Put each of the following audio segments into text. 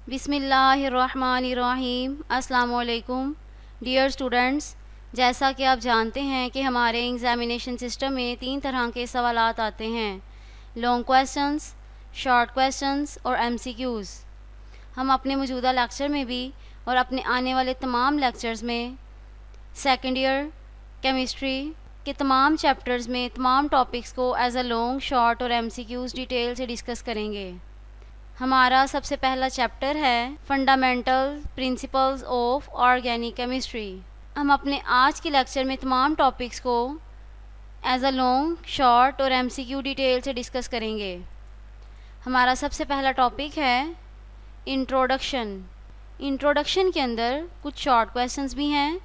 बिस्मिल्लाहिर्रहमानिर्रहीम। अस्सलामुअलैकुम dear students, जैसा कि आप जानते हैं कि हमारे एग्ज़ामिनेशन सिस्टम में 3 तरह के सवालात आते हैं, लॉन्ग क्वेश्चंस, शॉर्ट क्वेश्चंस और एमसीक्यूज़। हम अपने मौजूदा लेक्चर में भी और अपने आने वाले तमाम लेक्चर्स में सेकेंड ईयर केमिस्ट्री के तमाम चैप्टर्स में तमाम टॉपिक्स को एज अ लॉन्ग, शॉर्ट और एमसीक्यूज़ डिटेल से डिस्कस करेंगे। हमारा सबसे पहला चैप्टर है fundamental principles of organic chemistry. हम अपने आज के लेक्चर में तमाम टॉपिक्स को एज अ लॉन्ग, शॉर्ट और एमसीक्यू डिटेल से डिस्कस करेंगे। हमारा सबसे पहला टॉपिक है इंट्रोडक्शन। इंट्रोडक्शन के अंदर कुछ शॉर्ट क्वेश्चंस भी हैं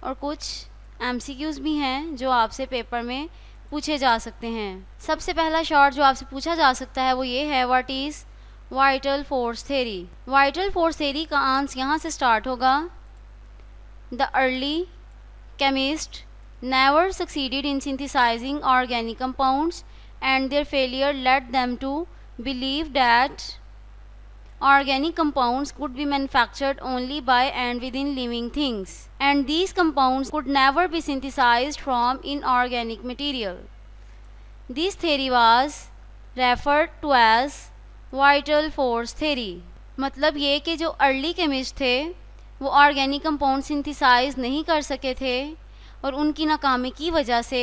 और कुछ एमसीक्यूज़ भी हैं जो आपसे पेपर में पूछे जा सकते हैं। सबसे पहला शॉर्ट जो आपसे पूछा जा सकता है वो ये है, what is vital force theory. Vital force theory का आंसर यहाँ से स्टार्ट होगा। The early chemist never succeeded in synthesising organic compounds and their failure led them to believe that organic compounds could be manufactured only by and within living things, and these compounds could never be synthesized from inorganic material. This theory was referred to as vital force theory. मतलब ये कि जो early chemist थे वो organic compound synthesise नहीं कर सके थे और उनकी नाकामी की वजह से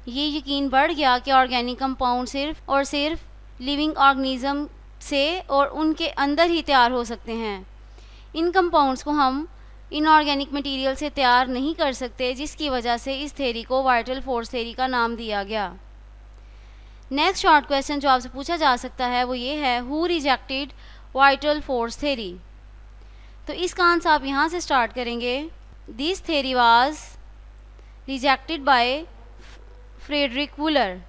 ये यकीन बढ़ गया कि ऑर्गेनिक कंपाउंड सिर्फ और सिर्फ लिविंग ऑर्गेनिज्म से और उनके अंदर ही तैयार हो सकते हैं। इन कंपाउंड्स को हम इनऑर्गेनिक मटेरियल से तैयार नहीं कर सकते, जिसकी वजह से इस थ्योरी को वाइटल फोर्स थ्योरी का नाम दिया गया। नेक्स्ट शॉर्ट क्वेश्चन जो आपसे पूछा जा सकता है वो ये है, who rejected vital force theory. तो इसका आंसर आप यहाँ से स्टार्ट करेंगे। This theory was rejected by Friedrich Wohler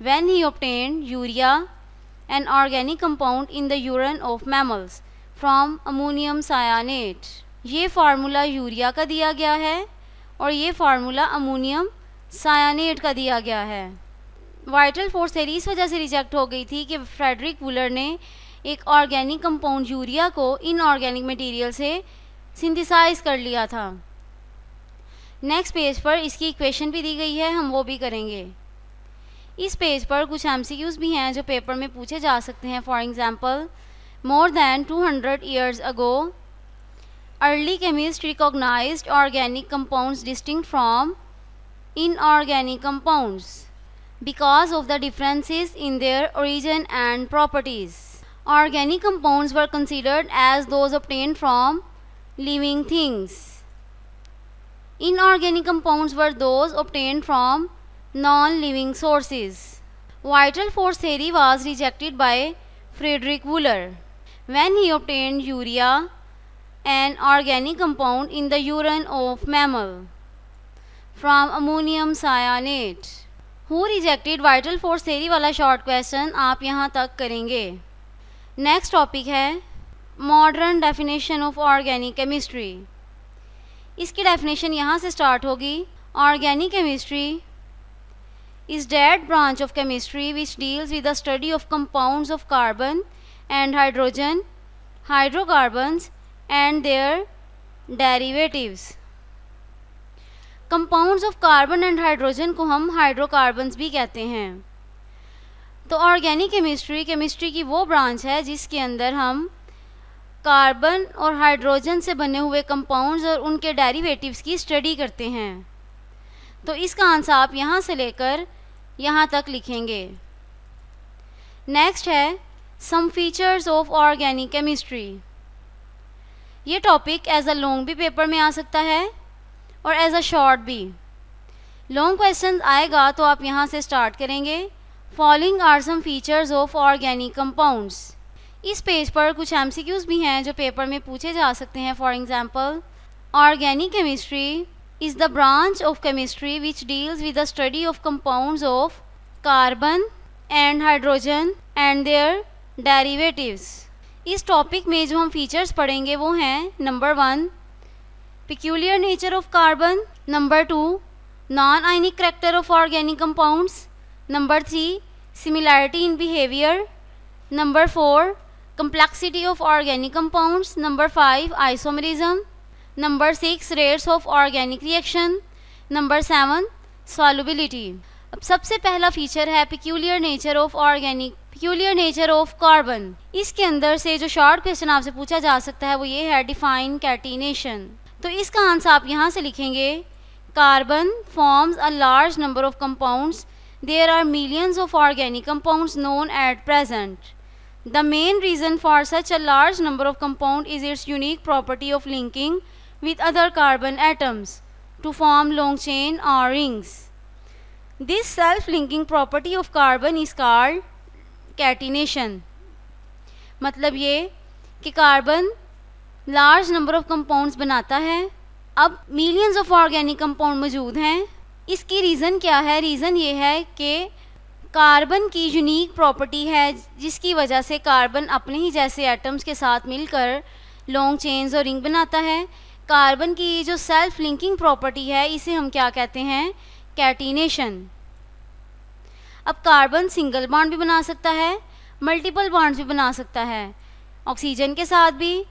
when he obtained urea, an organic compound in the urine of mammals from ammonium cyanate. ये फार्मूला यूरिया का दिया गया है और ये फार्मूला अमोनियम सायानेट का दिया गया है। वाइटल फोर्स थ्योरी इस वजह से रिजेक्ट हो गई थी कि फ्रेडरिक वुलर ने एक ऑर्गेनिक कंपाउंड यूरिया को इनऑर्गेनिक मटेरियल से सिंथेसाइज कर लिया था। नेक्स्ट पेज पर इसकी इक्वेशन भी दी गई है, हम वो भी करेंगे। इस पेज पर कुछ एमसीक्यूज़ भी हैं जो पेपर में पूछे जा सकते हैं। For example, more than 200 years ago early chemist recognised organic compounds distinct from inorganic compounds because of the differences in their origin and properties. Organic compounds were considered as those obtained from living things. Inorganic compounds were those obtained from non-living sources. Vital force theory was rejected by Frederick Wöhler when he obtained urea, an organic compound in the urine of mammal, from ammonium cyanate. Who rejected vital force theory वाला short question आप यहाँ तक करेंगे। Next topic है modern definition of organic chemistry. इसकी definition यहाँ से start होगी। Organic chemistry is that branch of chemistry which deals with the study of compounds of carbon and hydrogen, hydrocarbons and their derivatives. Compounds of carbon and hydrogen को हम hydrocarbons भी कहते हैं। तो ऑर्गेनिक केमिस्ट्री की वो branch है जिसके अंदर हम कार्बन और हाइड्रोजन से बने हुए कंपाउंड्स और उनके डेरिवेटिव्स की स्टडी करते हैं। तो इसका आंसर आप यहाँ से लेकर यहाँ तक लिखेंगे। नेक्स्ट है some features of organic chemistry. ये टॉपिक एज अ लॉन्ग भी पेपर में आ सकता है और एज अ शॉर्ट भी। लॉन्ग क्वेश्चन आएगा तो आप यहाँ से स्टार्ट करेंगे। Following are some features of organic compounds. इस पेज पर कुछ एमसीक्यूज़ भी हैं जो पेपर में पूछे जा सकते हैं। For example, organic chemistry is the branch of chemistry which deals with the study of compounds of carbon and hydrogen and their derivatives. इस टॉपिक में जो हम फीचर्स पढ़ेंगे वो हैं, number 1 peculiar nature of carbon, number 2 non-ionic character of organic compounds, number 3 similarity in behavior, number 4 complexity of organic compounds, number 5 isomerism, number 6 rates of organic reaction, number 7 solubility। अब सबसे पहला feature है peculiar nature of organic, peculiar nature of carbon। इसके अंदर से जो short question आपसे पूछा जा सकता है वो ये है define catenation। तो इसका आंसर आप यहाँ से लिखेंगे carbon forms a large number of compounds, there are millions of organic compounds known at present। The main reason for such a large number of compounds is its unique property of linking with other carbon atoms to form long chain or rings। This self-linking property of carbon is called catenation। मतलब ये कि carbon large number of compounds बनाता है। अब millions of organic compound मौजूद हैं। इसकी reason क्या है? रीज़न ये है कि कार्बन की यूनिक प्रॉपर्टी है जिसकी वजह से कार्बन अपने ही जैसे एटम्स के साथ मिलकर लॉन्ग चेन्स और रिंग बनाता है। कार्बन की जो सेल्फ लिंकिंग प्रॉपर्टी है इसे हम क्या कहते हैं? कैटिनेशन। अब कार्बन सिंगल बॉन्ड भी बना सकता है, मल्टीपल बॉन्ड्स भी बना सकता है, ऑक्सीजन के साथ भी,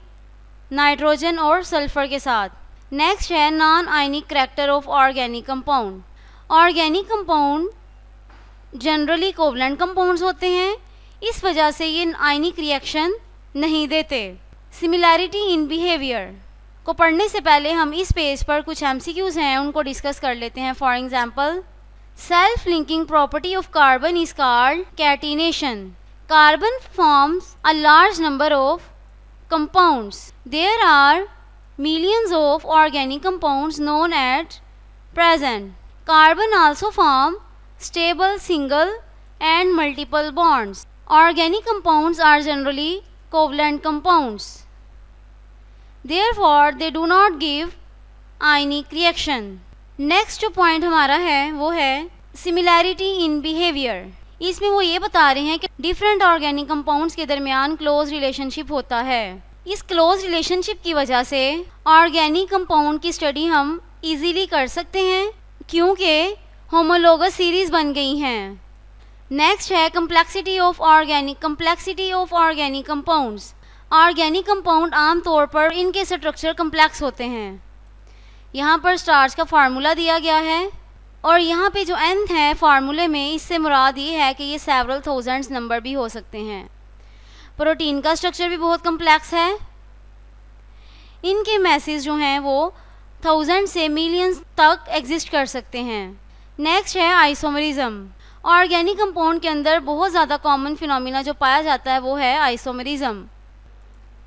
नाइट्रोजन और सल्फर के साथ। नेक्स्ट है non ionic character of organic compound. Organic compound generally covalent compounds होते हैं, इस वजह से ये आयनिक रिएक्शन नहीं देते। सिमिलैरिटी इन बिहेवियर को पढ़ने से पहले हम इस पेज पर कुछ एमसीक्यूज़ हैं उनको डिस्कस कर लेते हैं। For example, self linking property of carbon is called catenation. Carbon forms a large number of compounds. There are millions of organic compounds known at present. Carbon also form stable single and multiple bonds. Organic compounds are generally covalent compounds. Therefore, they do not give ionic reaction. Next जो point हमारा है वो है similarity in behavior. इसमें वो ये बता रहे हैं कि डिफरेंट ऑर्गेनिक कंपाउंड्स के दरमियान क्लोज रिलेशनशिप होता है। इस क्लोज रिलेशनशिप की वजह से ऑर्गेनिक कंपाउंड की स्टडी हम इजीली कर सकते हैं क्योंकि होमोलोगस सीरीज बन गई हैं। नेक्स्ट है complexity of organic compounds. Organic compound आमतौर पर इनके स्ट्रक्चर कम्प्लेक्स होते हैं। यहाँ पर स्टार्च का फार्मूला दिया गया है और यहाँ पे जो nth है फार्मूले में, इससे मुराद ये है कि ये सेवरल थाउजेंड्स नंबर भी हो सकते हैं। प्रोटीन का स्ट्रक्चर भी बहुत कम्प्लेक्स है, इनके मैसेज जो हैं वो थाउजेंड से मिलियंस तक एग्जिस्ट कर सकते हैं। नेक्स्ट है आइसोमरिज्म। ऑर्गेनिक कंपाउंड के अंदर बहुत ज़्यादा कॉमन फिनोमिना जो पाया जाता है वो है आइसोमरिज्म।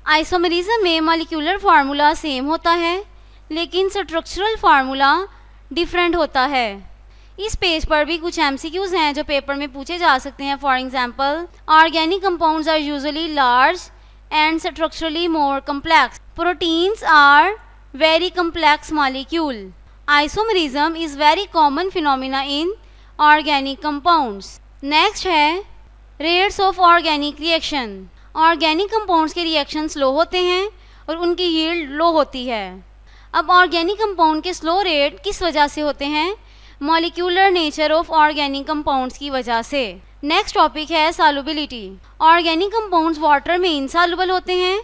आइसोमरिज्म में मॉलिक्यूलर फार्मूला सेम होता है लेकिन स्ट्रक्चरल फार्मूला डिफरेंट होता है। इस पेज पर भी कुछ एमसीक्यूज़ हैं जो पेपर में पूछे जा सकते हैं। For example, organic compounds are usually large and structurally more complex. Proteins are very complex molecule. Isomerism is very common phenomena in organic compounds. Next है rates of organic reaction. Organic compounds के reaction slow होते हैं और उनकी yield low होती है। अब organic compound के स्लो रेट किस वजह से होते हैं? Molecular nature of organic compounds की वजह से। नेक्स्ट टॉपिक है सॉल्युबिलिटी। ऑर्गेनिक कंपाउंड्स वाटर में इनसॉल्युबल होते हैं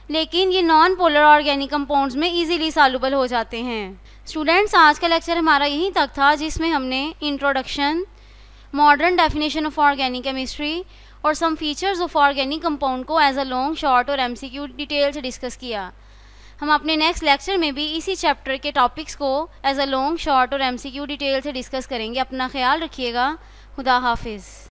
लेकिन ये नॉन पोलर ऑर्गेनिक कंपाउंड्स में इजीली सॉल्युबल हो जाते हैं। स्टूडेंट्स, आज का लेक्चर हमारा यहीं तक था जिसमें हमने introduction, modern definition of organic chemistry और some features of organic compound को एज अ लॉन्ग, शॉर्ट और एमसीक्यू डिटेल से डिस्कस किया। हम अपने नेक्स्ट लेक्चर में भी इसी चैप्टर के टॉपिक्स को एज अ लॉन्ग, शॉर्ट और एमसीक्यू डिटेल से डिस्कस करेंगे। अपना ख्याल रखिएगा। खुदा हाफिज़।